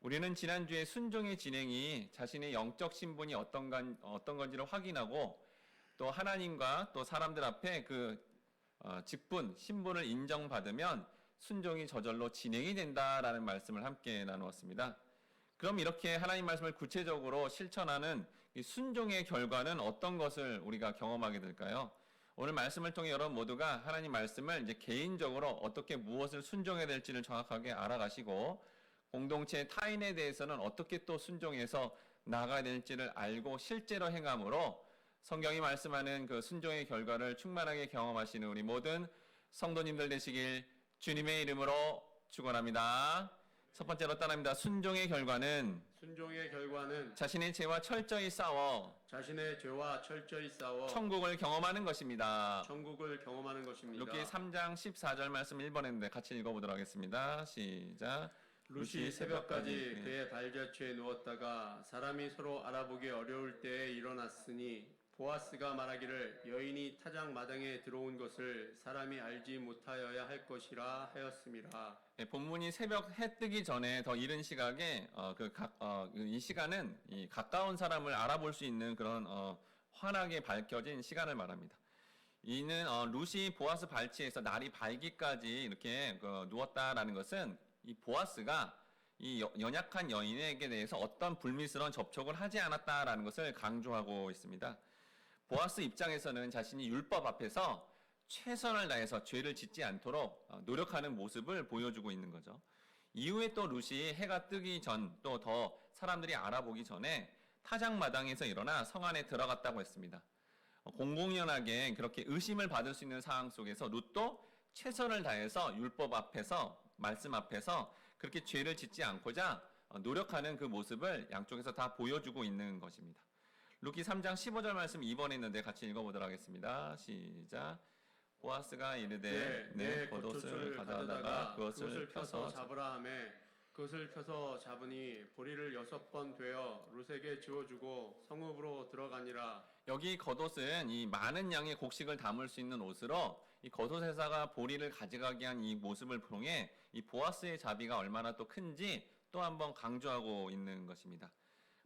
우리는 지난주에 순종의 진행이 자신의 영적 신분이 어떤 건지를 확인하고 또 하나님과 또 사람들 앞에 직분, 신분을 인정받으면 순종이 저절로 진행이 된다라는 말씀을 함께 나누었습니다. 그럼 이렇게 하나님 말씀을 구체적으로 실천하는 이 순종의 결과는 어떤 것을 우리가 경험하게 될까요? 오늘 말씀을 통해 여러분 모두가 하나님 말씀을 이제 개인적으로 어떻게 무엇을 순종해야 될지를 정확하게 알아가시고 공동체 타인에 대해서는 어떻게 또 순종해서 나아가야 될지를 알고 실제로 행함으로 성경이 말씀하는 그 순종의 결과를 충만하게 경험하시는 우리 모든 성도님들 되시길 주님의 이름으로 축원합니다. 첫 번째로 따라합니다. 순종의 결과는 자신의 죄와 철저히 싸워 천국을 경험하는 것입니다. 루키 3장 14절 말씀 1번 했는데 같이 읽어보도록 하겠습니다. 시작. 룻이 새벽까지 그의 발자취에 누웠다가 사람이 서로 알아보기 어려울 때에 일어났으니 보아스가 말하기를 여인이 타작 마당에 들어온 것을 사람이 알지 못하여야 할 것이라 하였음이라. 본문이 새벽 해 뜨기 전에 더 이른 시각에 이 시간은 이 가까운 사람을 알아볼 수 있는 그런 환하게 밝혀진 시간을 말합니다. 이는 룻이 보아스 발치에서 날이 밝기까지 이렇게 누웠다라는 것은 이 보아스가 이 연약한 여인에게 대해서 어떤 불미스러운 접촉을 하지 않았다라는 것을 강조하고 있습니다. 보아스 입장에서는 자신이 율법 앞에서 최선을 다해서 죄를 짓지 않도록 노력하는 모습을 보여주고 있는 거죠. 이후에 또 룻이 해가 뜨기 전 또 더 사람들이 알아보기 전에 타작마당에서 일어나 성 안에 들어갔다고 했습니다. 공공연하게 그렇게 의심을 받을 수 있는 상황 속에서 룻도 최선을 다해서 율법 앞에서 말씀 앞에서 그렇게 죄를 짓지 않고자 노력하는 그 모습을 양쪽에서 다 보여주고 있는 것입니다. 루키 3장 15절 말씀 2번 했는데 같이 읽어보도록 하겠습니다. 시작. 보아스가 이르되 내 겉옷을 가져다가 그것을 펴서 잡으라 하매 그것을 펴서 잡으니 보리를 6번 되어 룻에게 지워주고 성읍으로 들어가니라. 여기 겉옷은 이 많은 양의 곡식을 담을 수 있는 옷으로 이 겉옷에다가 보리를 가져가게 한 이 모습을 통해 이 보아스의 자비가 얼마나 또 큰지 또 한번 강조하고 있는 것입니다.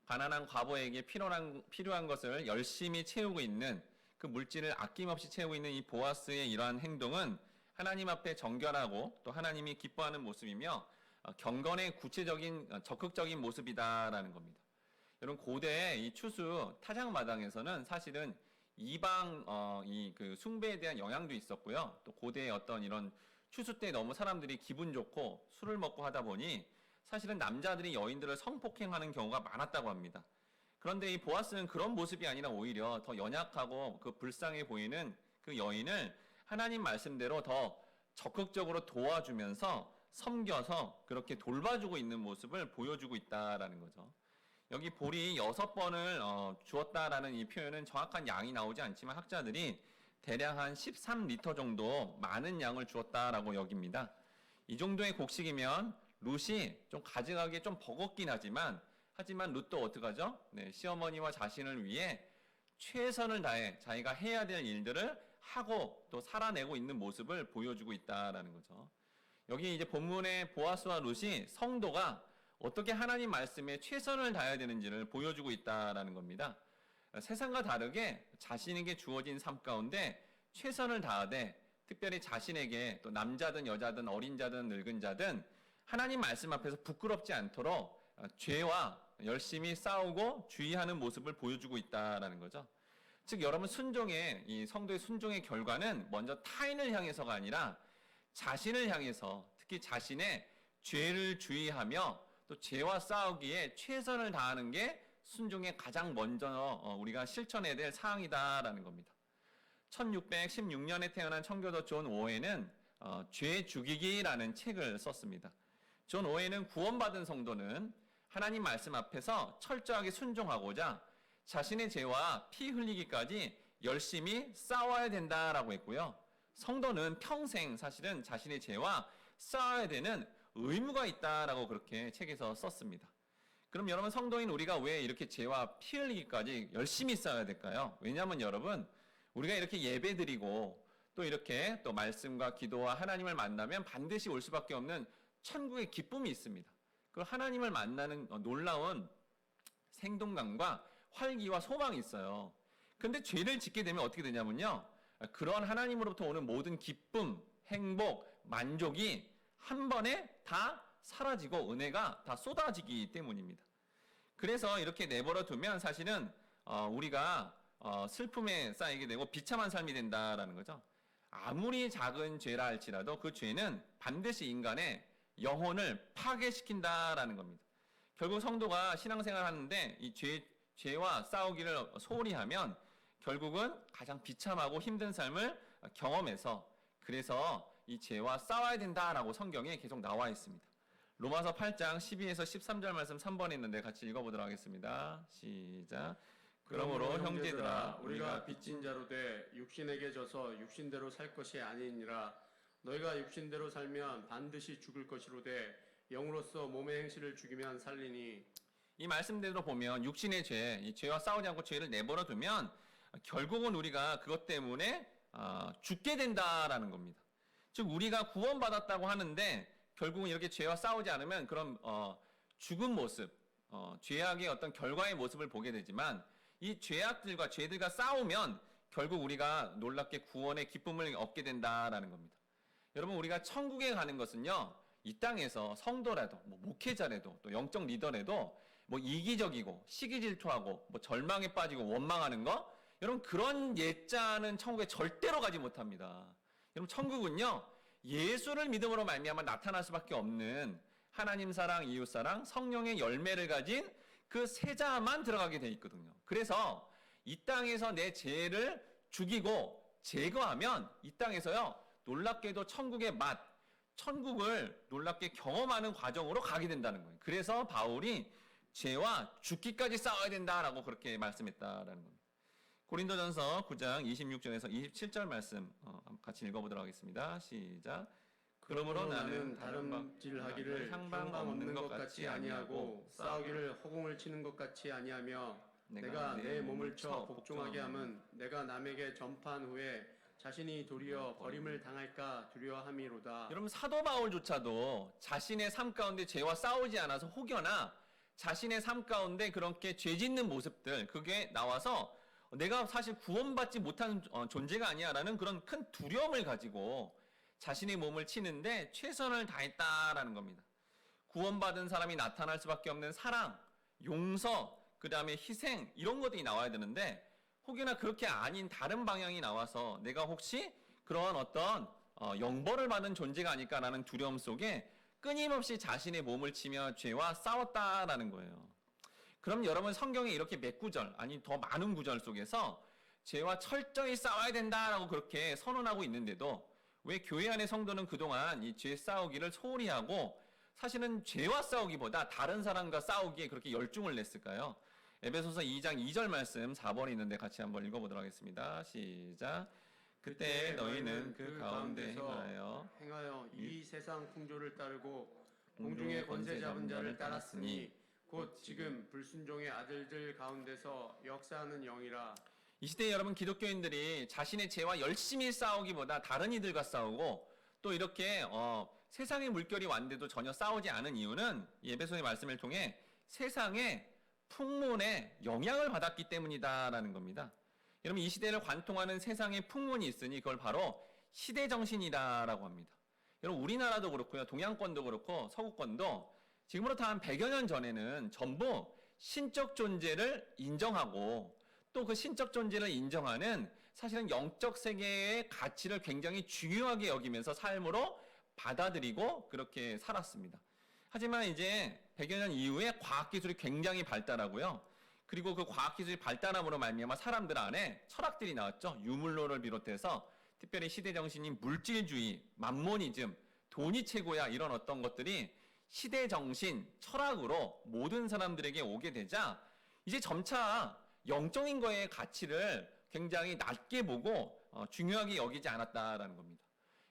가난한 과부에게 필요한 것을 열심히 채우고 있는 그 물질을 아낌없이 채우고 있는 이 보아스의 이러한 행동은 하나님 앞에 정결하고 또 하나님이 기뻐하는 모습이며 경건의 구체적인 적극적인 모습이다라는 겁니다. 여러분 고대의 이 추수 타작마당에서는 사실은 이방 그 숭배에 대한 영향도 있었고요. 또 고대의 어떤 이런 추수 때 너무 사람들이 기분 좋고 술을 먹고 하다 보니 사실은 남자들이 여인들을 성폭행하는 경우가 많았다고 합니다. 그런데 이 보아스는 그런 모습이 아니라 오히려 더 연약하고 그 불쌍해 보이는 그 여인을 하나님 말씀대로 더 적극적으로 도와주면서 섬겨서 그렇게 돌봐주고 있는 모습을 보여주고 있다라는 거죠. 여기 보리 6번을 주었다라는 이 표현은 정확한 양이 나오지 않지만 학자들이 대략 한 13리터 정도 많은 양을 주었다라고 여깁니다. 이 정도의 곡식이면 룻이 좀 가져가기에 좀 버겁긴 하지만 룻도 어떡하죠? 시어머니와 자신을 위해 최선을 다해 자기가 해야 될 일들을 하고 또 살아내고 있는 모습을 보여주고 있다라는 거죠. 여기 이제 본문의 보아스와 룻이 성도가 어떻게 하나님 말씀에 최선을 다해야 되는지를 보여주고 있다라는 겁니다. 세상과 다르게 자신에게 주어진 삶 가운데 최선을 다하되 특별히 자신에게 또 남자든 여자든 어린 자든 늙은 자든 하나님 말씀 앞에서 부끄럽지 않도록 죄와 열심히 싸우고 주의하는 모습을 보여주고 있다라는 거죠. 즉 여러분 이 성도의 순종의 결과는 먼저 타인을 향해서가 아니라 자신을 향해서 특히 자신의 죄를 주의하며 또 죄와 싸우기에 최선을 다하는 게 순종의 가장 먼저 우리가 실천해야 될 사항이다라는 겁니다. 1616년에 태어난 청교도 존 오웬은 죄 죽이기라는 책을 썼습니다. 존 오웬은 구원받은 성도는 하나님 말씀 앞에서 철저하게 순종하고자 자신의 죄와 피 흘리기까지 열심히 싸워야 된다라고 했고요. 성도는 평생 사실은 자신의 죄와 싸워야 되는 의무가 있다라고 그렇게 책에서 썼습니다. 그럼 여러분 성도인 우리가 왜 이렇게 죄와 피 흘리기까지 열심히 싸워야 될까요? 왜냐하면 여러분 우리가 이렇게 예배드리고 또 이렇게 또 말씀과 기도와 하나님을 만나면 반드시 올 수밖에 없는 천국의 기쁨이 있습니다. 그 하나님을 만나는 놀라운 생동감과 활기와 소망이 있어요. 근데 죄를 짓게 되면 어떻게 되냐면요. 그런 하나님으로부터 오는 모든 기쁨, 행복, 만족이 한 번에 다 사라지고 은혜가 다 쏟아지기 때문입니다. 그래서 이렇게 내버려 두면 사실은 우리가 슬픔에 쌓이게 되고 비참한 삶이 된다라는 거죠. 아무리 작은 죄라 할지라도 그 죄는 반드시 인간의 영혼을 파괴시킨다라는 겁니다. 결국 성도가 신앙생활 하는데 이 죄와 싸우기를 소홀히 하면 결국은 가장 비참하고 힘든 삶을 경험해서 그래서 이 죄와 싸워야 된다라고 성경에 계속 나와 있습니다. 로마서 8장 12에서 13절 말씀 3번에 있는데 같이 읽어보도록 하겠습니다. 시작. 그러므로 형제들아 우리가 빚진 자로 돼 육신에게 져서 육신대로 살 것이 아니니라. 너희가 육신대로 살면 반드시 죽을 것이로되 영으로서 몸의 행실을 죽이면 살리니. 이 말씀대로 보면 육신의 죄, 이 죄와 싸우지 않고 죄를 내버려 두면 결국은 우리가 그것 때문에 죽게 된다라는 겁니다. 즉 우리가 구원받았다고 하는데 결국은 이렇게 죄와 싸우지 않으면 그런 죽은 모습, 죄악의 어떤 결과의 모습을 보게 되지만 이 죄악들과 죄들과 싸우면 결국 우리가 놀랍게 구원의 기쁨을 얻게 된다라는 겁니다. 여러분 우리가 천국에 가는 것은요. 이 땅에서 성도라도 목회자라도 또 영적 리더라도 이기적이고 시기 질투하고 절망에 빠지고 원망하는 거 여러분 그런 예자는 천국에 절대로 가지 못합니다. 여러분 천국은요. 예수를 믿음으로 말미암아 나타날 수밖에 없는 하나님 사랑, 이웃 사랑, 성령의 열매를 가진 그 세자만 들어가게 돼 있거든요. 그래서 이 땅에서 내 죄를 죽이고 제거하면 이 땅에서요. 놀랍게도 천국의 맛, 천국을 놀랍게 경험하는 과정으로 가게 된다는 거예요. 그래서 바울이 죄와 죽기까지 싸워야 된다라고 그렇게 말씀했다라는 겁니다. 고린도전서 9장 26절에서 27절 말씀 같이 읽어보도록 하겠습니다. 시작. 그러므로 나는 다름질하기를 향방 없는 것 같이 아니하고 싸우기를 허공을 치는 것 같이 아니하며 내가 내 몸을 쳐 복종하게 함은 내가 남에게 전파한 후에 자신이 도리어 버림을 당할까 두려워함이로다. 여러분 사도 바울조차도 자신의 삶 가운데 죄와 싸우지 않아서 혹여나 자신의 삶 가운데 그렇게 죄 짓는 모습들 그게 나와서 내가 사실 구원받지 못한 존재가 아니야라는 그런 큰 두려움을 가지고 자신의 몸을 치는데 최선을 다했다라는 겁니다. 구원받은 사람이 나타날 수밖에 없는 사랑, 용서, 그 다음에 희생 이런 것들이 나와야 되는데 혹여나 그렇게 아닌 다른 방향이 나와서 내가 혹시 그러한 어떤 영벌을 받은 존재가 아닐까라는 두려움 속에 끊임없이 자신의 몸을 치며 죄와 싸웠다라는 거예요. 그럼 여러분 성경에 이렇게 몇 구절 아니 더 많은 구절 속에서 죄와 철저히 싸워야 된다라고 그렇게 선언하고 있는데도 왜 교회 안의 성도는 그동안 이 죄 싸우기를 소홀히 하고 사실은 죄와 싸우기보다 다른 사람과 싸우기에 그렇게 열중을 냈을까요? 에베소서 2장 2절 말씀 4번에 있는데 같이 한번 읽어보도록 하겠습니다. 시작. 그때 너희는 그 가운데 행하여 이 세상 풍조를 따르고 공중의 권세 잡은 자를 따랐으니 곧 지금 불순종의 아들들 가운데서 역사하는 영이라. 이 시대에 여러분 기독교인들이 자신의 죄와 열심히 싸우기보다 다른 이들과 싸우고 또 이렇게 세상의 물결이 왔는데도 전혀 싸우지 않은 이유는 이 에베소의 말씀을 통해 세상의 풍문에 영향을 받았기 때문이다라는 겁니다. 여러분 이 시대를 관통하는 세상의 풍문이 있으니 그걸 바로 시대정신이다라고 합니다. 여러분 우리나라도 그렇고요. 동양권도 그렇고 서구권도 지금으로부터 한 100여 년 전에는 전부 신적 존재를 인정하고 또 그 신적 존재를 인정하는 사실은 영적 세계의 가치를 굉장히 중요하게 여기면서 삶으로 받아들이고 그렇게 살았습니다. 하지만 이제 100여 년 이후에 과학기술이 굉장히 발달하고요. 그리고 그 과학기술이 발달함으로 말미암아 사람들 안에 철학들이 나왔죠. 유물론을 비롯해서 특별히 시대정신인 물질주의, 만모니즘, 돈이 최고야 이런 어떤 것들이 시대정신, 철학으로 모든 사람들에게 오게 되자 이제 점차 영적인 거의 가치를 굉장히 낮게 보고 중요하게 여기지 않았다라는 겁니다.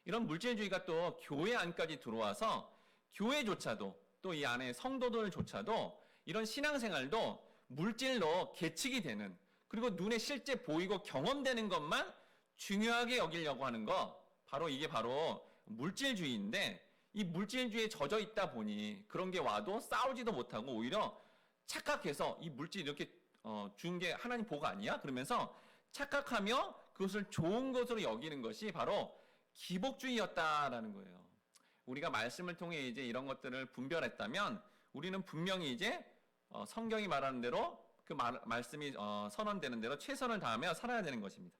이런 물질주의가 또 교회 안까지 들어와서 교회조차도 또 이 안에 성도들조차도 이런 신앙생활도 물질로 계측이 되는 그리고 눈에 실제 보이고 경험되는 것만 중요하게 여기려고 하는 거 바로 이게 바로 물질주의인데 이 물질주의에 젖어 있다 보니 그런 게 와도 싸우지도 못하고 오히려 착각해서 이 물질 이렇게 준 게 하나님 복 아니야? 그러면서 착각하며 그것을 좋은 것으로 여기는 것이 바로 기복주의였다라는 거예요. 우리가 말씀을 통해 이제 이런 것들을 분별했다면 우리는 분명히 이제 성경이 말하는 대로 그 말씀이 선언되는 대로 최선을 다하며 살아야 되는 것입니다.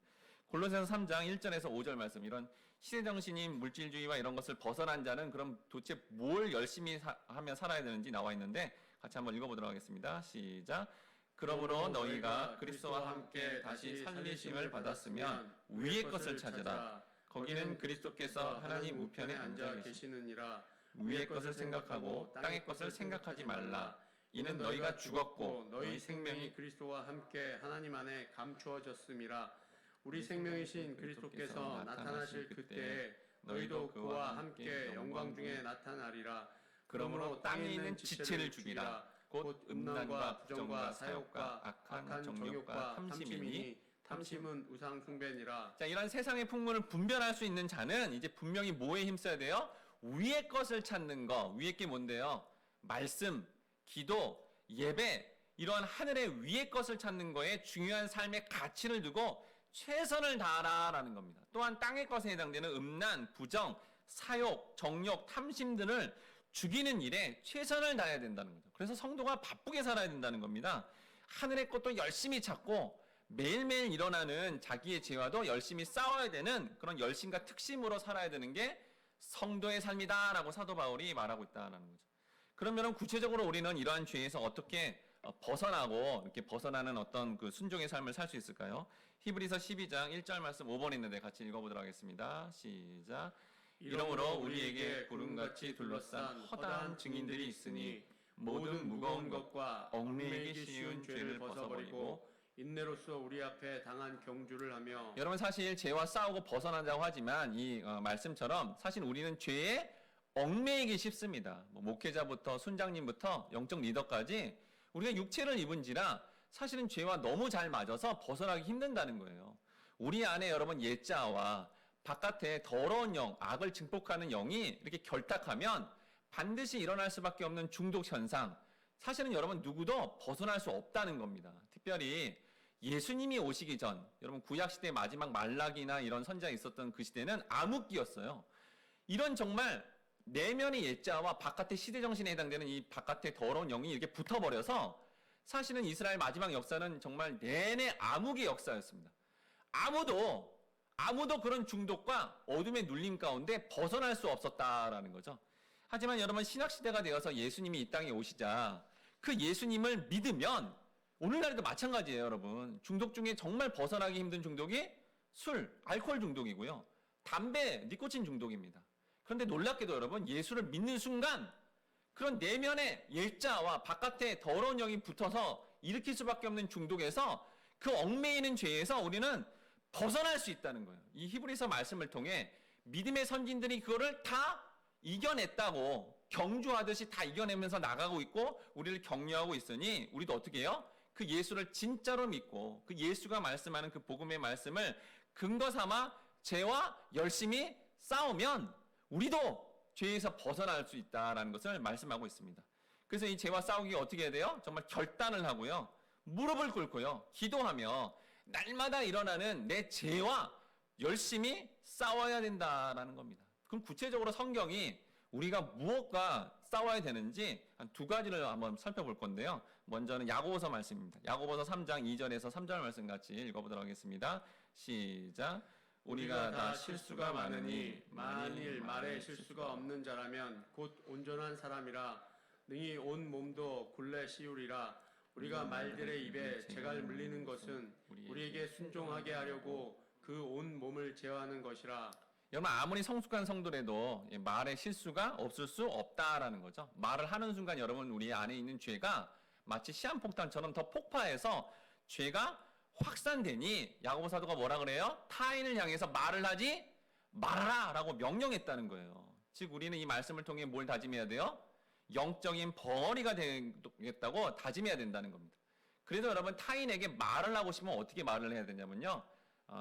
골로새서 3장 1절에서 5절 말씀, 이런 시대정신인 물질주의와 이런 것을 벗어난 자는 그럼 도대체 뭘 열심히 하며 살아야 되는지 나와 있는데 같이 한번 읽어보도록 하겠습니다. 시작. 그러므로 너희가 그리스도와 함께 다시 살리심을 받았으면 위의 것을 찾으라. 거기는 그리스도께서 하나님 우편에 앉아 계시느니라. 위의 것을 생각하고 땅의 것을 생각하지 말라. 이는 너희가 죽었고 너희 생명이 그리스도와 함께 하나님 안에 감추어졌음이라. 우리 생명이신 그리스도께서 나타나실 그때에 너희도 그와 함께 영광 중에 나타나리라. 그러므로 땅에 있는 지체를 죽이라. 곧 음란과 부정과 사욕과 악한 정욕과 탐심이니 탐심은 우상 숭배니라. 자, 이런 세상의 풍문을 분별할 수 있는 자는 이제 분명히 뭐에 힘써야 돼요? 위의 것을 찾는 거. 위의 게 뭔데요? 말씀, 기도, 예배, 이러한 하늘의 위의 것을 찾는 거에 중요한 삶의 가치를 두고 최선을 다하라라는 겁니다. 또한 땅의 것에 해당되는 음란, 부정, 사욕, 정욕, 탐심 등을 죽이는 일에 최선을 다해야 된다는 거죠. 그래서 성도가 바쁘게 살아야 된다는 겁니다. 하늘의 것도 열심히 찾고 매일매일 일어나는 자기의 죄와도 열심히 싸워야 되는 그런 열심과 특심으로 살아야 되는 게 성도의 삶이다라고 사도 바울이 말하고 있다는 거죠. 그러면 구체적으로 우리는 이러한 죄에서 어떻게 벗어나고 이렇게 벗어나는 어떤 그 순종의 삶을 살 수 있을까요? 히브리서 12장 1절 말씀 5번 있는데 같이 읽어보도록 하겠습니다. 시작. 이러므로 우리에게 구름같이 둘러싼 허다한 증인들이 있으니 모든 무거운 것과 얽매이기 쉬운 죄를 벗어버리고 인내로써 우리 앞에 당한 경주를 하며. 여러분, 사실 죄와 싸우고 벗어나자고 하지만 이 말씀처럼 사실 우리는 죄에 얽매이기 쉽습니다. 목회자부터 순장님부터 영적 리더까지 우리가 육체를 입은지라 사실은 죄와 너무 잘 맞아서 벗어나기 힘든다는 거예요. 우리 안에 여러분 옛자와 바깥에 더러운 영, 악을 증폭하는 영이 이렇게 결탁하면 반드시 일어날 수밖에 없는 중독 현상, 사실은 여러분 누구도 벗어날 수 없다는 겁니다. 특별히 예수님이 오시기 전, 여러분 구약시대 마지막 말라기나 이런 선지자가 있었던 그 시대는 암흑기였어요. 이런 정말 내면의 옛자와 바깥의 시대정신에 해당되는 이 바깥의 더러운 영이 이렇게 붙어버려서 사실은 이스라엘 마지막 역사는 정말 내내 암흑의 역사였습니다. 아무도 그런 중독과 어둠의 눌림 가운데 벗어날 수 없었다라는 거죠. 하지만 여러분, 신약시대가 되어서 예수님이 이 땅에 오시자 그 예수님을 믿으면 오늘날에도 마찬가지예요. 여러분, 중독 중에 정말 벗어나기 힘든 중독이 술, 알코올 중독이고요, 담배, 니코틴 중독입니다. 그런데 놀랍게도 여러분, 예수를 믿는 순간 그런 내면의 옛자와 바깥에 더러운 영이 붙어서 일으킬 수밖에 없는 중독에서, 그 얽매이는 죄에서 우리는 벗어날 수 있다는 거예요. 이 히브리서 말씀을 통해 믿음의 선진들이 그거를 다 이겨냈다고 경주하듯이 다 이겨내면서 나가고 있고 우리를 격려하고 있으니 우리도 어떻게 해요? 그 예수를 진짜로 믿고 그 예수가 말씀하는 그 복음의 말씀을 근거 삼아 죄와 열심히 싸우면 우리도 죄에서 벗어날 수 있다라는 것을 말씀하고 있습니다. 그래서 이 죄와 싸우기 어떻게 해야 돼요? 정말 결단을 하고요, 무릎을 꿇고요, 기도하며 날마다 일어나는 내 죄와 열심히 싸워야 된다라는 겁니다. 그럼 구체적으로 성경이 우리가 무엇과 싸워야 되는지 한 두 가지를 한번 살펴볼 건데요. 먼저는 야고보서 말씀입니다. 야고보서 3장 2절에서 3절 말씀 같이 읽어보도록 하겠습니다. 시작. 우리가 다 실수가 많으니 만일 말에 실수가 없는 자라면 곧 온전한 사람이라 능히 온 몸도 굴레 씌우리라. 우리가 말들의 입에 재갈 물리는 것은 우리에게 순종하게 하려고 그 온 몸을 제어하는 것이라. 여러분, 아무리 성숙한 성도라도 말에 실수가 없을 수 없다라는 거죠. 말을 하는 순간 여러분, 우리 안에 있는 죄가 마치 시한폭탄처럼 더 폭파해서 죄가 확산되니 야고보 사도가 뭐라 그래요? 타인을 향해서 말을 하지 말아라 라고 명령했다는 거예요. 즉 우리는 이 말씀을 통해 뭘 다짐해야 돼요? 영적인 벙어리가 되겠다고 다짐해야 된다는 겁니다. 그래도 여러분, 타인에게 말을 하고 싶으면 어떻게 말을 해야 되냐면요,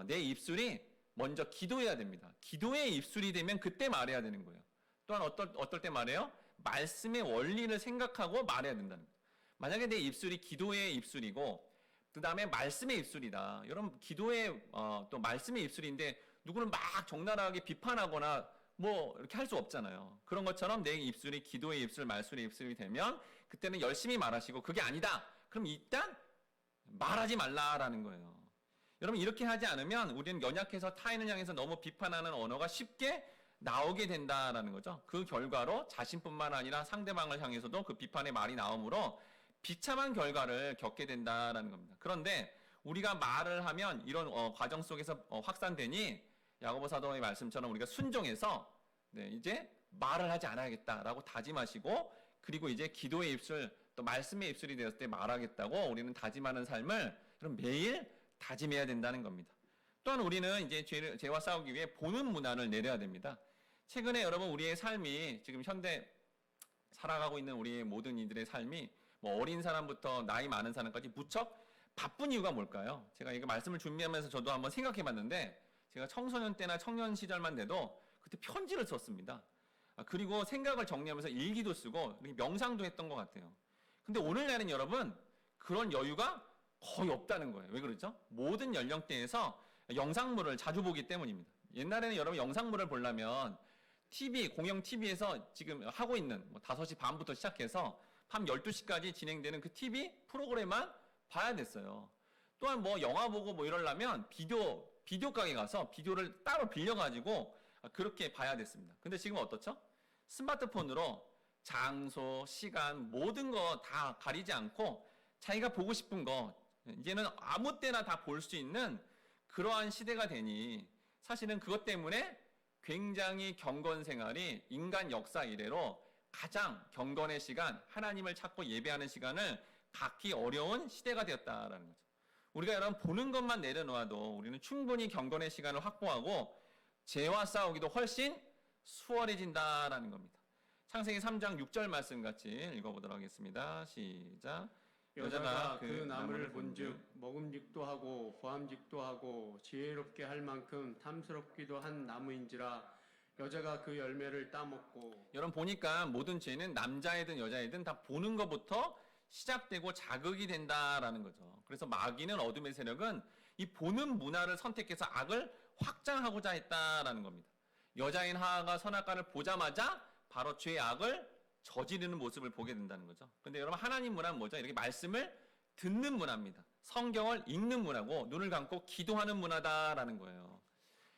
내 입술이 먼저 기도해야 됩니다. 기도의 입술이 되면 그때 말해야 되는 거예요. 또한 어떨 때 말해요? 말씀의 원리를 생각하고 말해야 된다는 거예요. 만약에 내 입술이 기도의 입술이고 그 다음에 말씀의 입술이다. 여러분 기도의 또 말씀의 입술인데 누구는 막 적나라하게 비판하거나 뭐 이렇게 할 수 없잖아요. 그런 것처럼 내 입술이 기도의 입술, 말씀의 입술이 되면 그때는 열심히 말하시고 그게 아니다. 그럼 일단 말하지 말라라는 거예요. 여러분 이렇게 하지 않으면 우리는 연약해서 타인을 향해서 너무 비판하는 언어가 쉽게 나오게 된다라는 거죠. 그 결과로 자신뿐만 아니라 상대방을 향해서도 그 비판의 말이 나오므로 비참한 결과를 겪게 된다라는 겁니다. 그런데 우리가 말을 하면 이런 과정 속에서 확산되니 야고보 사도의 말씀처럼 우리가 순종해서 이제 말을 하지 않아야겠다라고 다짐하시고 그리고 이제 기도의 입술 또 말씀의 입술이 되었을 때 말하겠다고 우리는 다짐하는 삶을 그럼 매일 다짐해야 된다는 겁니다. 또한 우리는 이제 죄와 싸우기 위해 보는 문화를 내려야 됩니다. 최근에 여러분 우리의 삶이 지금 현대 살아가고 있는 우리의 모든 이들의 삶이 뭐 어린 사람부터 나이 많은 사람까지 무척 바쁜 이유가 뭘까요? 제가 이거 말씀을 준비하면서 저도 한번 생각해 봤는데 제가 청소년 때나 청년 시절만 돼도 그때 편지를 썼습니다. 그리고 생각을 정리하면서 일기도 쓰고 명상도 했던 것 같아요. 근데 오늘날은 여러분 그런 여유가 거의 없다는 거예요. 왜 그러죠? 모든 연령대에서 영상물을 자주 보기 때문입니다. 옛날에는 여러분 영상물을 보려면 TV, 공영 TV에서 지금 하고 있는 5시 반부터 시작해서 밤 12시까지 진행되는 그 TV 프로그램만 봐야 됐어요. 또한 뭐 영화 보고 뭐 이러려면 비디오 가게 가서 비디오를 따로 빌려가지고 그렇게 봐야 됐습니다. 근데 지금 어떻죠? 스마트폰으로 장소, 시간, 모든 거 다 가리지 않고 자기가 보고 싶은 거 이제는 아무 때나 다 볼 수 있는 그러한 시대가 되니 사실은 그것 때문에 굉장히 경건 생활이 인간 역사 이래로 가장 경건의 시간, 하나님을 찾고 예배하는 시간을 갖기 어려운 시대가 되었다라는 거죠. 우리가 여러분 보는 것만 내려놓아도 우리는 충분히 경건의 시간을 확보하고 죄와 싸우기도 훨씬 수월해진다라는 겁니다. 창세기 3장 6절 말씀 같이 읽어보도록 하겠습니다. 시작. 여자가 그 나무를 본즉 먹음직도 하고 보암직도 하고 지혜롭게 할 만큼 탐스럽기도 한 나무인지라 여자가 그 열매를 따먹고. 여러분 보니까 모든 죄는 남자이든 여자이든 다 보는 것부터 시작되고 자극이 된다라는 거죠. 그래서 마귀는 어둠의 세력은 이 보는 문화를 선택해서 악을 확장하고자 했다라는 겁니다. 여자인 하하가 선악과를 보자마자 바로 죄악을 저지르는 모습을 보게 된다는 거죠. 근데 여러분 하나님 문화는 뭐죠? 이렇게 말씀을 듣는 문화입니다. 성경을 읽는 문화고 눈을 감고 기도하는 문화다라는 거예요.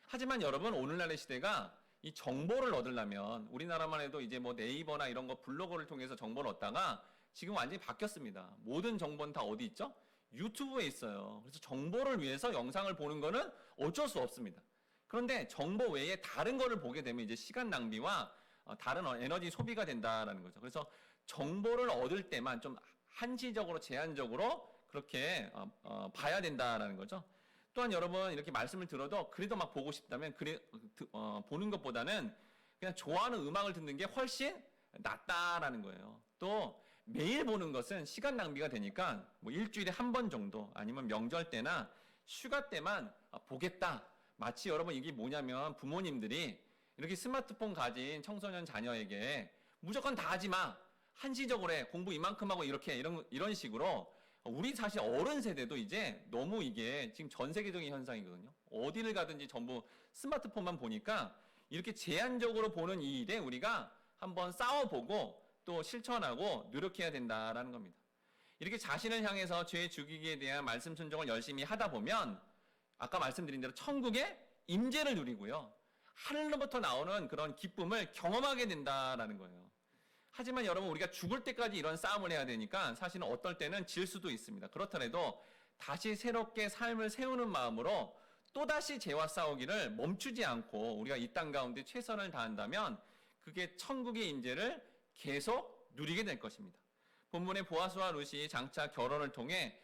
하지만 여러분 오늘날의 시대가 이 정보를 얻으려면 우리나라만 해도 이제 뭐 네이버나 이런 거 블로그를 통해서 정보를 얻다가 지금 완전히 바뀌었습니다. 모든 정보는 다 어디 있죠? 유튜브에 있어요. 그래서 정보를 위해서 영상을 보는 거는 어쩔 수 없습니다. 그런데 정보 외에 다른 거를 보게 되면 이제 시간 낭비와 다른 에너지 소비가 된다라는 거죠. 그래서 정보를 얻을 때만 좀 한시적으로 제한적으로 그렇게 봐야 된다라는 거죠. 또한 여러분 이렇게 말씀을 들어도 그래도 막 보고 싶다면 보는 것보다는 그냥 좋아하는 음악을 듣는 게 훨씬 낫다라는 거예요. 또 매일 보는 것은 시간 낭비가 되니까 뭐 일주일에 한 번 정도 아니면 명절 때나 휴가 때만 보겠다. 마치 여러분 이게 뭐냐면 부모님들이 이렇게 스마트폰 가진 청소년 자녀에게 무조건 다 하지 마. 한시적으로 해. 공부 이만큼 하고 이런 식으로 우리 사실 어른 세대도 이제 너무 이게 지금 전 세계적인 현상이거든요. 어디를 가든지 전부 스마트폰만 보니까 이렇게 제한적으로 보는 이 일에 우리가 한번 싸워보고 또 실천하고 노력해야 된다라는 겁니다. 이렇게 자신을 향해서 죄 죽이기에 대한 말씀 순종을 열심히 하다 보면 아까 말씀드린 대로 천국의 임재를 누리고요. 하늘로부터 나오는 그런 기쁨을 경험하게 된다라는 거예요. 하지만 여러분 우리가 죽을 때까지 이런 싸움을 해야 되니까 사실은 어떨 때는 질 수도 있습니다. 그렇더라도 다시 새롭게 삶을 세우는 마음으로 또다시 죄와 싸우기를 멈추지 않고 우리가 이 땅 가운데 최선을 다한다면 그게 천국의 임재를 계속 누리게 될 것입니다. 본문의 보아스와 룻이 장차 결혼을 통해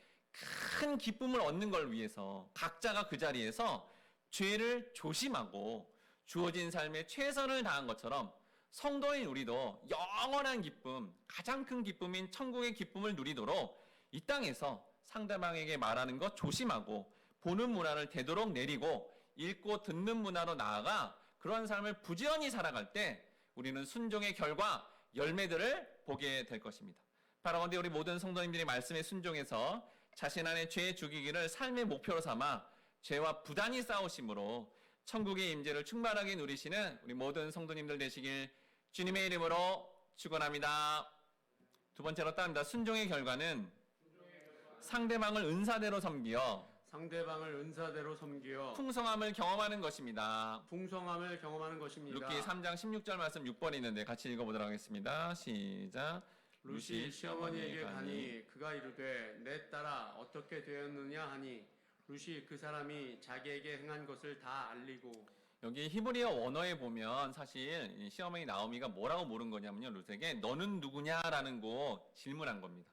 큰 기쁨을 얻는 걸 위해서 각자가 그 자리에서 죄를 조심하고 주어진 삶에 최선을 다한 것처럼 성도인 우리도 영원한 기쁨, 가장 큰 기쁨인 천국의 기쁨을 누리도록 이 땅에서 상대방에게 말하는 것 조심하고 보는 문화를 되도록 내리고 읽고 듣는 문화로 나아가 그러한 삶을 부지런히 살아갈 때 우리는 순종의 결과, 열매들을 보게 될 것입니다. 바라건대 우리 모든 성도님들이 말씀에 순종해서 자신 안에 죄 죽이기를 삶의 목표로 삼아 죄와 부단히 싸우심으로 천국의 임재를 충만하게 누리시는 우리 모든 성도님들 되시길 주님의 이름으로 축원합니다. 두 번째로 따릅니다. 순종의 결과는 상대방을 은사대로 섬기어 상대방을 은사대로 섬기어 풍성함을 경험하는 것입니다. 풍성함을 경험하는 것입니다. 룻기 3장 16절 말씀 6번이 있는데 같이 읽어보도록 하겠습니다. 시작. 룻이 시어머니에게 가니 그가 이르되 내 딸아 어떻게 되었느냐 하니 룻이 그 사람이 자기에게 행한 것을 다 알리고. 여기 히브리어 원어에 보면 사실 이 시어머니 나오미가 뭐라고 물은 거냐면요. 룻에게 너는 누구냐라는 거 질문한 겁니다.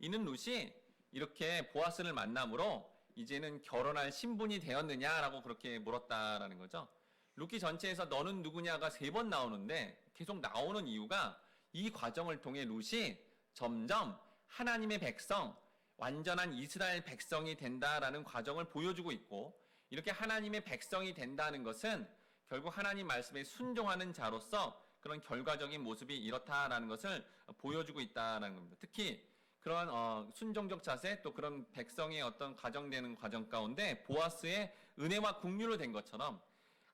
이는 룻이 이렇게 보아스를 만남으로 이제는 결혼할 신분이 되었느냐라고 그렇게 물었다라는 거죠. 룻기 전체에서 너는 누구냐가 3번 나오는데 계속 나오는 이유가 이 과정을 통해 룻이 점점 하나님의 백성, 완전한 이스라엘 백성이 된다라는 과정을 보여주고 있고, 이렇게 하나님의 백성이 된다는 것은 결국 하나님 말씀에 순종하는 자로서 그런 결과적인 모습이 이렇다라는 것을 보여주고 있다라는 겁니다. 특히 그런 순종적 자세, 또 그런 백성의 어떤 가정되는 과정 가운데 보아스의 은혜와 긍휼로 된 것처럼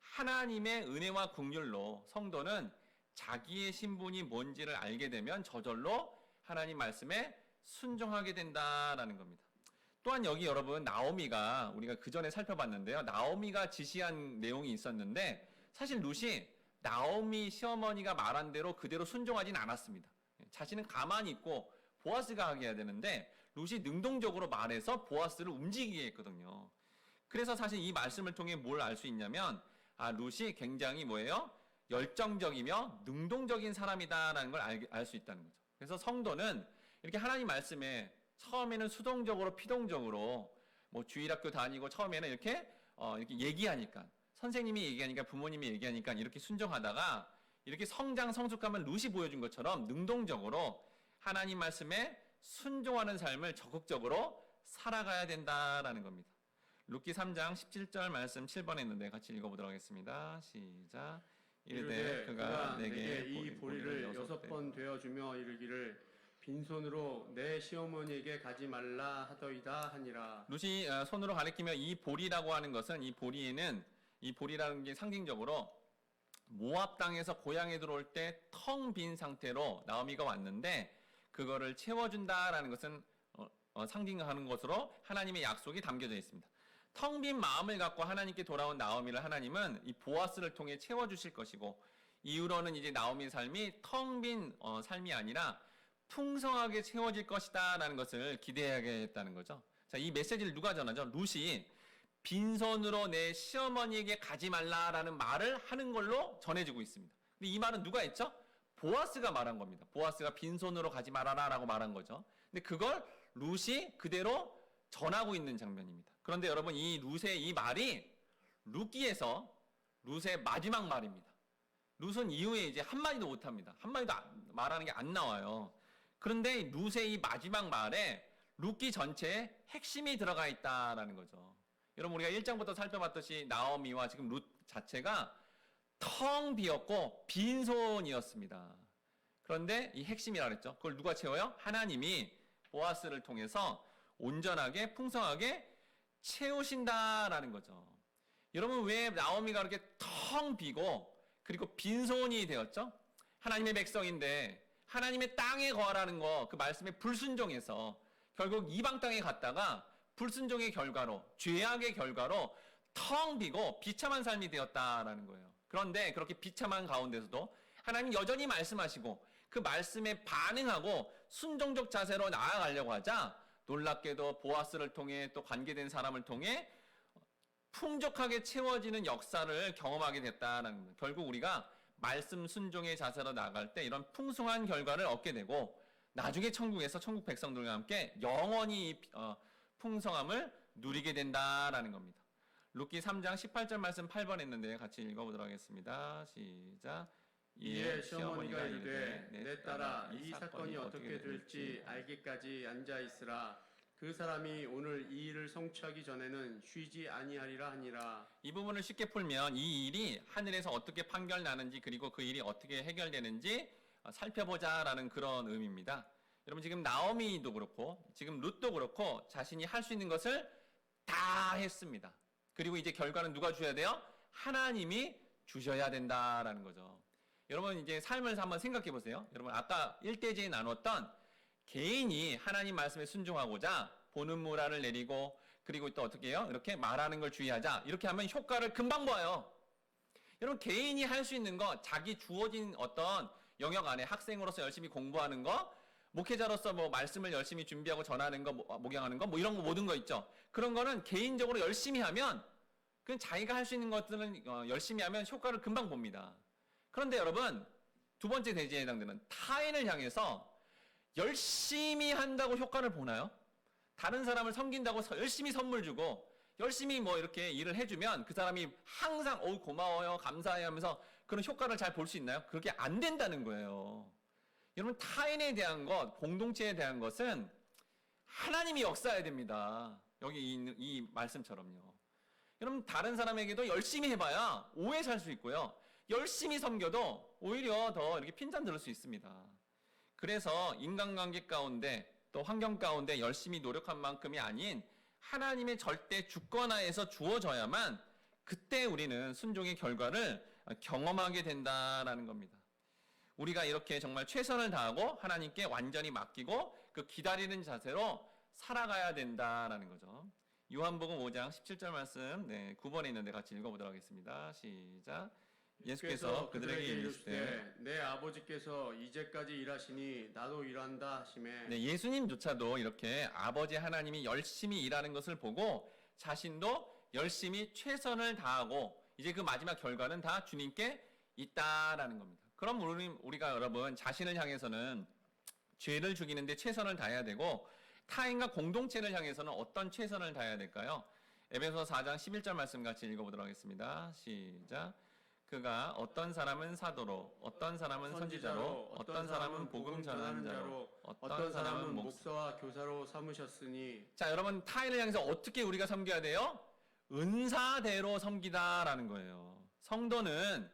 하나님의 은혜와 긍휼로 성도는 자기의 신분이 뭔지를 알게 되면 저절로 하나님 말씀에 순종하게 된다라는 겁니다. 또한 여기 여러분 나오미가 우리가 그 전에 살펴봤는데요. 나오미가 지시한 내용이 있었는데 사실 룻이 나오미 시어머니가 말한 대로 그대로 순종하진 않았습니다. 자신은 가만히 있고 보아스가 하게 해야 되는데 룻이 능동적으로 말해서 보아스를 움직이게 했거든요. 그래서 사실 이 말씀을 통해 뭘 알 수 있냐면 룻이 굉장히 뭐예요? 열정적이며 능동적인 사람이다라는 걸 알 수 있다는 거죠. 그래서 성도는 이렇게 하나님 말씀에 처음에는 수동적으로 피동적으로 뭐 주일학교 다니고 처음에는 이렇게 얘기하니까 선생님이 얘기하니까 부모님이 얘기하니까 이렇게 순종하다가 이렇게 성장 성숙함을 룻이 보여준 것처럼 능동적으로 하나님 말씀에 순종하는 삶을 적극적으로 살아가야 된다라는 겁니다. 룻기 3장 17절 말씀 7번에 있는데 같이 읽어보도록 하겠습니다. 시작. 이르되 그가 내게 이 보리를 6번 되어주며 이르기를 빈손으로 내 시어머니에게 가지 말라 하더이다 하니라. 룻이 손으로 가리키며 이 보리라고 하는 것은 이 보리에는 이 보리라는 게 상징적으로 모압 땅에서 고향에 들어올 때 텅 빈 상태로 나오미가 왔는데 그거를 채워준다라는 것은 상징하는 것으로 하나님의 약속이 담겨져 있습니다. 텅 빈 마음을 갖고 하나님께 돌아온 나오미를 하나님은 이 보아스를 통해 채워주실 것이고 이후로는 이제 나오미의 삶이 텅 빈 삶이 아니라 풍성하게 채워질 것이다 라는 것을 기대하겠다는 거죠. 자, 이 메시지를 누가 전하죠? 룻이 빈손으로 내 시어머니에게 가지 말라라는 말을 하는 걸로 전해지고 있습니다. 근데 이 말은 누가 했죠? 보아스가 말한 겁니다. 보아스가 빈손으로 가지 말아라 라고 말한 거죠. 근데 그걸 룻이 그대로 전하고 있는 장면입니다. 그런데 여러분 이 룻의 이 말이 룻기에서 룻의 마지막 말입니다. 룻은 이후에 이제 한마디도 못합니다. 한마디도 말하는 게 안 나와요. 그런데 룻의 이 마지막 말에 룻기 전체에 핵심이 들어가 있다라는 거죠. 여러분 우리가 1장부터 살펴봤듯이 나오미와 지금 룻 자체가 텅 비었고 빈손이었습니다. 그런데 이 핵심이라 그랬죠. 그걸 누가 채워요? 하나님이 보아스를 통해서 온전하게 풍성하게 채우신다라는 거죠. 여러분 왜 나오미가 그렇게 텅 비고 그리고 빈손이 되었죠? 하나님의 백성인데 하나님의 땅에 거하라는 거 그 말씀에 불순종해서 결국 이방 땅에 갔다가 불순종의 결과로 죄악의 결과로 텅 비고 비참한 삶이 되었다라는 거예요. 그런데 그렇게 비참한 가운데서도 하나님 여전히 말씀하시고 그 말씀에 반응하고 순종적 자세로 나아가려고 하자 놀랍게도 보아스를 통해 또 관계된 사람을 통해 풍족하게 채워지는 역사를 경험하게 됐다는 겁니다. 결국 우리가 말씀 순종의 자세로 나아갈 때 이런 풍성한 결과를 얻게 되고 나중에 천국에서 천국 백성들과 함께 영원히 풍성함을 누리게 된다라는 겁니다. 룻기 3장 18절 말씀 8번 했는데 같이 읽어보도록 하겠습니다. 시작. 이에 시어머니가 이르되 내 딸아 이 사건이 어떻게 될지 알기까지 앉아 있으라. 그 사람이 오늘 이 일을 성취하기 전에는 쉬지 아니하리라 하니라. 이 부분을 쉽게 풀면 이 일이 하늘에서 어떻게 판결 나는지 그리고 그 일이 어떻게 해결되는지 살펴보자라는 그런 의미입니다. 여러분 지금 나오미도 그렇고 지금 룻도 그렇고 자신이 할 수 있는 것을 다 했습니다. 그리고 이제 결과는 누가 줘야 돼요? 하나님이 주셔야 된다라는 거죠. 여러분 이제 삶을 한번 생각해 보세요. 여러분 아까 1대제에 나눴던 개인이 하나님 말씀에 순종하고자 보는 무라를 내리고 그리고 또 어떻게 해요? 이렇게 말하는 걸 주의하자. 이렇게 하면 효과를 금방 봐요. 여러분 개인이 할 수 있는 거, 자기 주어진 어떤 영역 안에 학생으로서 열심히 공부하는 거, 목회자로서 뭐 말씀을 열심히 준비하고 전하는 거, 목양하는 거, 뭐 이런 거 모든 거 있죠. 그런 거는 개인적으로 열심히 하면 그냥 자기가 할 수 있는 것들은 열심히 하면 효과를 금방 봅니다. 그런데 여러분 두 번째 대지에 해당되는 타인을 향해서 열심히 한다고 효과를 보나요? 다른 사람을 섬긴다고 열심히 선물 주고 열심히 뭐 이렇게 일을 해주면 그 사람이 항상 고마워요 감사해요 하면서 그런 효과를 잘 볼 수 있나요? 그렇게 안 된다는 거예요. 여러분 타인에 대한 것, 공동체에 대한 것은 하나님이 역사해야 됩니다. 여기 이 말씀처럼요. 여러분 다른 사람에게도 열심히 해봐야 오해 살 수 있고요. 열심히 섬겨도 오히려 더 이렇게 핀잔 들을 수 있습니다. 그래서 인간관계 가운데 또 환경 가운데 열심히 노력한 만큼이 아닌 하나님의 절대 주권하에서 주어져야만 그때 우리는 순종의 결과를 경험하게 된다라는 겁니다. 우리가 이렇게 정말 최선을 다하고 하나님께 완전히 맡기고 그 기다리는 자세로 살아가야 된다라는 거죠. 요한복음 5장 17절 말씀 9번에 있는데 같이 읽어보도록 하겠습니다. 시작. 예수께서 그들에게 이르시되 내 아버지께서 이제까지 일하시니 나도 일한다 하시매. 네, 예수님조차도 이렇게 아버지 하나님이 열심히 일하는 것을 보고 자신도 열심히 최선을 다하고 이제 그 마지막 결과는 다 주님께 있다라는 겁니다. 그럼 우리가 여러분 자신을 향해서는 죄를 죽이는데 최선을 다해야 되고 타인과 공동체를 향해서는 어떤 최선을 다해야 될까요? 에베소 4장 11절 말씀 같이 읽어보도록 하겠습니다. 시작. 그가 어떤 사람은 사도로, 어떤 사람은 선지자로, 어떤 사람은 복음 전하는 자로, 어떤 사람은 목사와 교사로 삼으셨으니. 자, 여러분 타인을 향해서 어떻게 우리가 섬겨야 돼요? 은사대로 섬기다라는 거예요. 성도는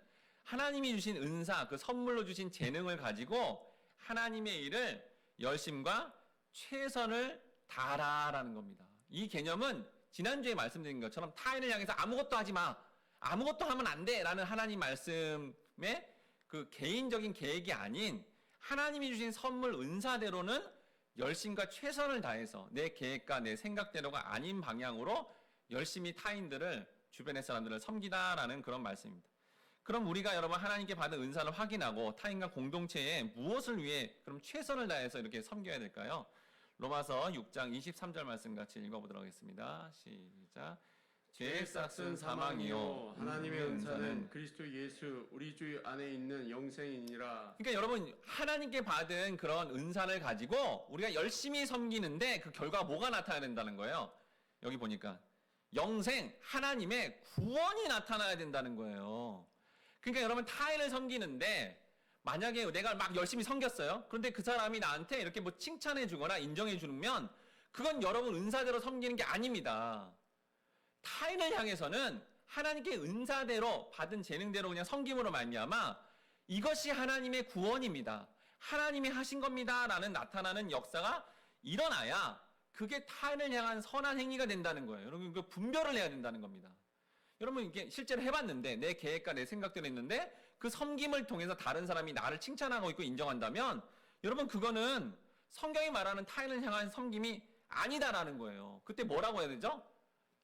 하나님이 주신 은사, 그 선물로 주신 재능을 가지고 하나님의 일을 열심과 최선을 다하라라는 겁니다. 이 개념은 지난주에 말씀드린 것처럼 타인을 향해서 아무것도 하지 마, 아무것도 하면 안 돼 라는 하나님 말씀의 그 개인적인 계획이 아닌 하나님이 주신 선물 은사대로는 열심과 최선을 다해서 내 계획과 내 생각대로가 아닌 방향으로 열심히 타인들을, 주변의 사람들을 섬기다라는 그런 말씀입니다. 그럼 우리가 여러분 하나님께 받은 은사를 확인하고 타인과 공동체에 무엇을 위해 그럼 최선을 다해서 이렇게 섬겨야 될까요? 로마서 6장 23절 말씀 같이 읽어보도록 하겠습니다. 시작. 죄의 싹은 사망이요 하나님의 은사는 그리스도 예수 우리 주 안에 있는 영생이니라. 그러니까 여러분 하나님께 받은 그런 은사를 가지고 우리가 열심히 섬기는데 그 결과가 뭐가 나타나야 된다는 거예요. 여기 보니까 영생, 하나님의 구원이 나타나야 된다는 거예요. 그러니까 여러분 타인을 섬기는데 만약에 내가 막 열심히 섬겼어요. 그런데 그 사람이 나한테 이렇게 뭐 칭찬해 주거나 인정해 주면 그건 여러분 은사대로 섬기는 게 아닙니다. 타인을 향해서는 하나님께 은사대로 받은 재능대로 그냥 섬김으로 말미암아 이것이 하나님의 구원입니다. 하나님이 하신 겁니다. 라는 나타나는 역사가 일어나야 그게 타인을 향한 선한 행위가 된다는 거예요. 여러분 그 분별을 해야 된다는 겁니다. 여러분 이게 실제로 해봤는데 내 계획과 내 생각대로 했는데 그 섬김을 통해서 다른 사람이 나를 칭찬하고 있고 인정한다면 여러분 그거는 성경이 말하는 타인을 향한 섬김이 아니다라는 거예요. 그때 뭐라고 해야 되죠?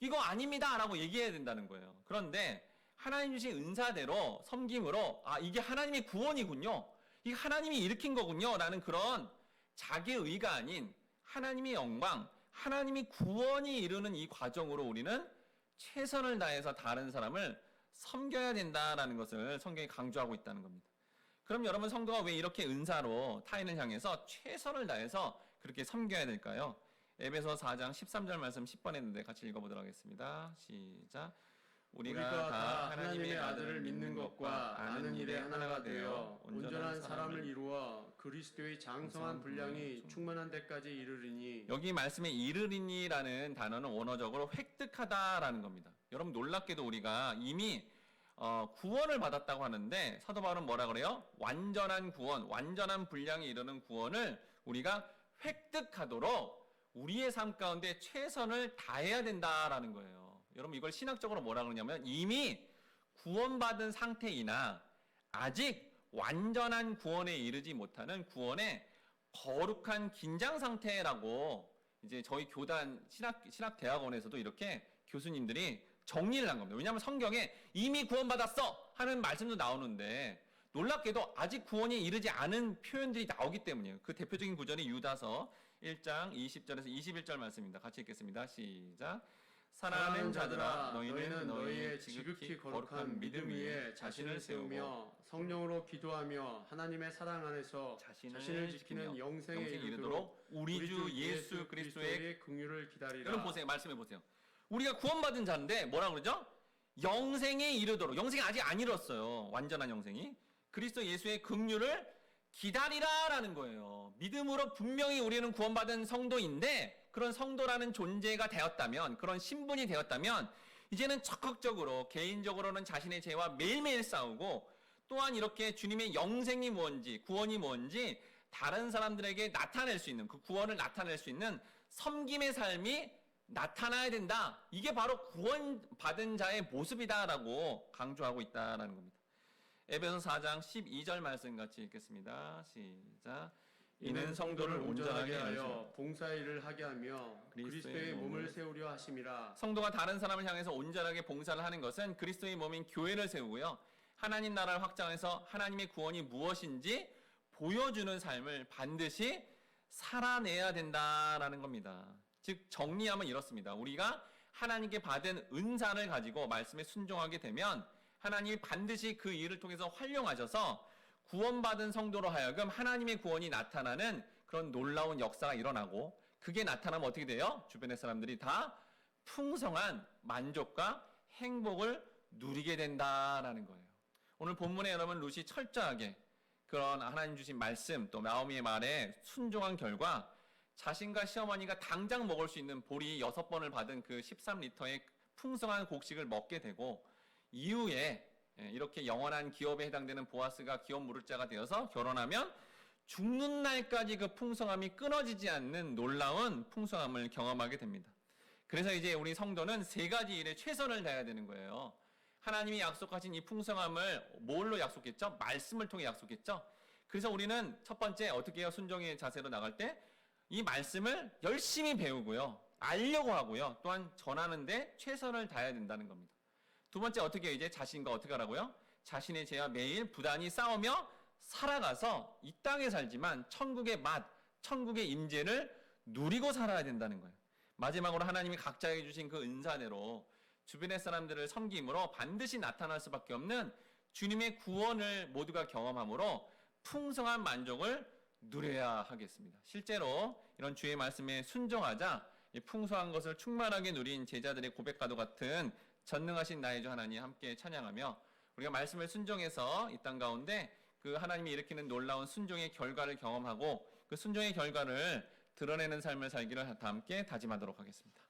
이거 아닙니다 라고 얘기해야 된다는 거예요. 그런데 하나님 주신 은사대로 섬김으로 이게 하나님의 구원이군요. 이게 하나님이 일으킨 거군요 라는 그런 자기의 의가 아닌 하나님의 영광, 하나님이 구원이 이루는 이 과정으로 우리는 최선을 다해서 다른 사람을 섬겨야 된다라는 것을 성경이 강조하고 있다는 겁니다. 그럼 여러분 성도가 왜 이렇게 은사로 타인을 향해서 최선을 다해서 그렇게 섬겨야 될까요? 에베소 4장 13절 말씀 10번에 있는데 같이 읽어보도록 하겠습니다. 시작. 우리가 다 하나님의 아들을 믿는 것과 아는 일에 하나가 되어 온전한 사람을 이루어 그리스도의 장성한 분량이 충만한 데까지 이르리니. 여기 말씀에 이르리니라는 단어는 원어적으로 획득하다라는 겁니다. 여러분 놀랍게도 우리가 이미 구원을 받았다고 하는데 사도 바울은 뭐라 그래요? 완전한 구원, 완전한 분량에 이르는 구원을 우리가 획득하도록 우리의 삶 가운데 최선을 다해야 된다라는 거예요. 여러분 이걸 신학적으로 뭐라 그러냐면 이미 구원받은 상태이나 아직 완전한 구원에 이르지 못하는 구원의 거룩한 긴장 상태라고 이제 저희 교단 신학대학원에서도 이렇게 교수님들이 정리를 한 겁니다. 왜냐하면 성경에 이미 구원받았어 하는 말씀도 나오는데 놀랍게도 아직 구원에 이르지 않은 표현들이 나오기 때문이에요. 그 대표적인 구절이 유다서 1장 20절에서 21절 말씀입니다. 같이 읽겠습니다. 시작. 사랑하는 자들아 너희는 너희의 지극히 거룩한 믿음 위에 자신을 세우며 성령으로 기도하며 하나님의 사랑 안에서 자신을 지키는 영생에 이르도록 우리 주 예수 그리스도의 긍휼을 기다리라. 여러분 보세요. 말씀해 보세요. 우리가 구원받은 자인데 뭐라 그러죠? 영생에 이르도록. 영생이 아직 안 이뤘어요. 완전한 영생이. 그리스도 예수의 긍휼을 기다리라라는 거예요. 믿음으로 분명히 우리는 구원받은 성도인데 그런 성도라는 존재가 되었다면, 그런 신분이 되었다면 이제는 적극적으로 개인적으로는 자신의 죄와 매일매일 싸우고 또한 이렇게 주님의 영생이 뭔지 구원이 뭔지 다른 사람들에게 나타낼 수 있는, 그 구원을 나타낼 수 있는 섬김의 삶이 나타나야 된다. 이게 바로 구원받은 자의 모습이다라고 강조하고 있다라는 겁니다. 에베소서 4장 12절 말씀 같이 읽겠습니다. 시작. 이는 성도를 온전하게 하여 봉사의 일을 하게 하며 그리스도의 몸을 세우려 하심이라. 성도가 다른 사람을 향해서 온전하게 봉사를 하는 것은 그리스도의 몸인 교회를 세우고요. 하나님 나라를 확장해서 하나님의 구원이 무엇인지 보여주는 삶을 반드시 살아내야 된다라는 겁니다. 즉 정리하면 이렇습니다. 우리가 하나님께 받은 은사를 가지고 말씀에 순종하게 되면 하나님이 반드시 그 일을 통해서 활용하셔서 구원받은 성도로 하여금 하나님의 구원이 나타나는 그런 놀라운 역사가 일어나고 그게 나타나면 어떻게 돼요? 주변의 사람들이 다 풍성한 만족과 행복을 누리게 된다라는 거예요. 오늘 본문에 여러분 룻이 철저하게 그런 하나님 주신 말씀 또 나오미의 말에 순종한 결과 자신과 시어머니가 당장 먹을 수 있는 보리 6번을 받은 그 13리터의 풍성한 곡식을 먹게 되고 이후에 이렇게 영원한 기업에 해당되는 보아스가 기업 무릇자가 되어서 결혼하면 죽는 날까지 그 풍성함이 끊어지지 않는 놀라운 풍성함을 경험하게 됩니다. 그래서 이제 우리 성도는 3가지 일에 최선을 다해야 되는 거예요. 하나님이 약속하신 이 풍성함을 뭘로 약속했죠? 말씀을 통해 약속했죠? 그래서 우리는 첫 번째 어떻게 해요? 순종의 자세로 나갈 때 이 말씀을 열심히 배우고요. 알려고 하고요. 또한 전하는데 최선을 다해야 된다는 겁니다. 두 번째 어떻게 해요? 이제 자신과 어떻게 하라고요? 자신의 죄와 매일 부단히 싸우며 살아가서 이 땅에 살지만 천국의 맛, 천국의 임재를 누리고 살아야 된다는 거예요. 마지막으로 하나님이 각자에게 주신 그 은사대로 주변의 사람들을 섬김으로 반드시 나타날 수밖에 없는 주님의 구원을 모두가 경험함으로 풍성한 만족을 누려야 하겠습니다. 실제로 이런 주의 말씀에 순종하자 이 풍성한 것을 충만하게 누린 제자들의 고백과도 같은 전능하신 나의 주 하나님 함께 찬양하며 우리가 말씀을 순종해서 이 땅 가운데 그 하나님이 일으키는 놀라운 순종의 결과를 경험하고 그 순종의 결과를 드러내는 삶을 살기를 다 함께 다짐하도록 하겠습니다.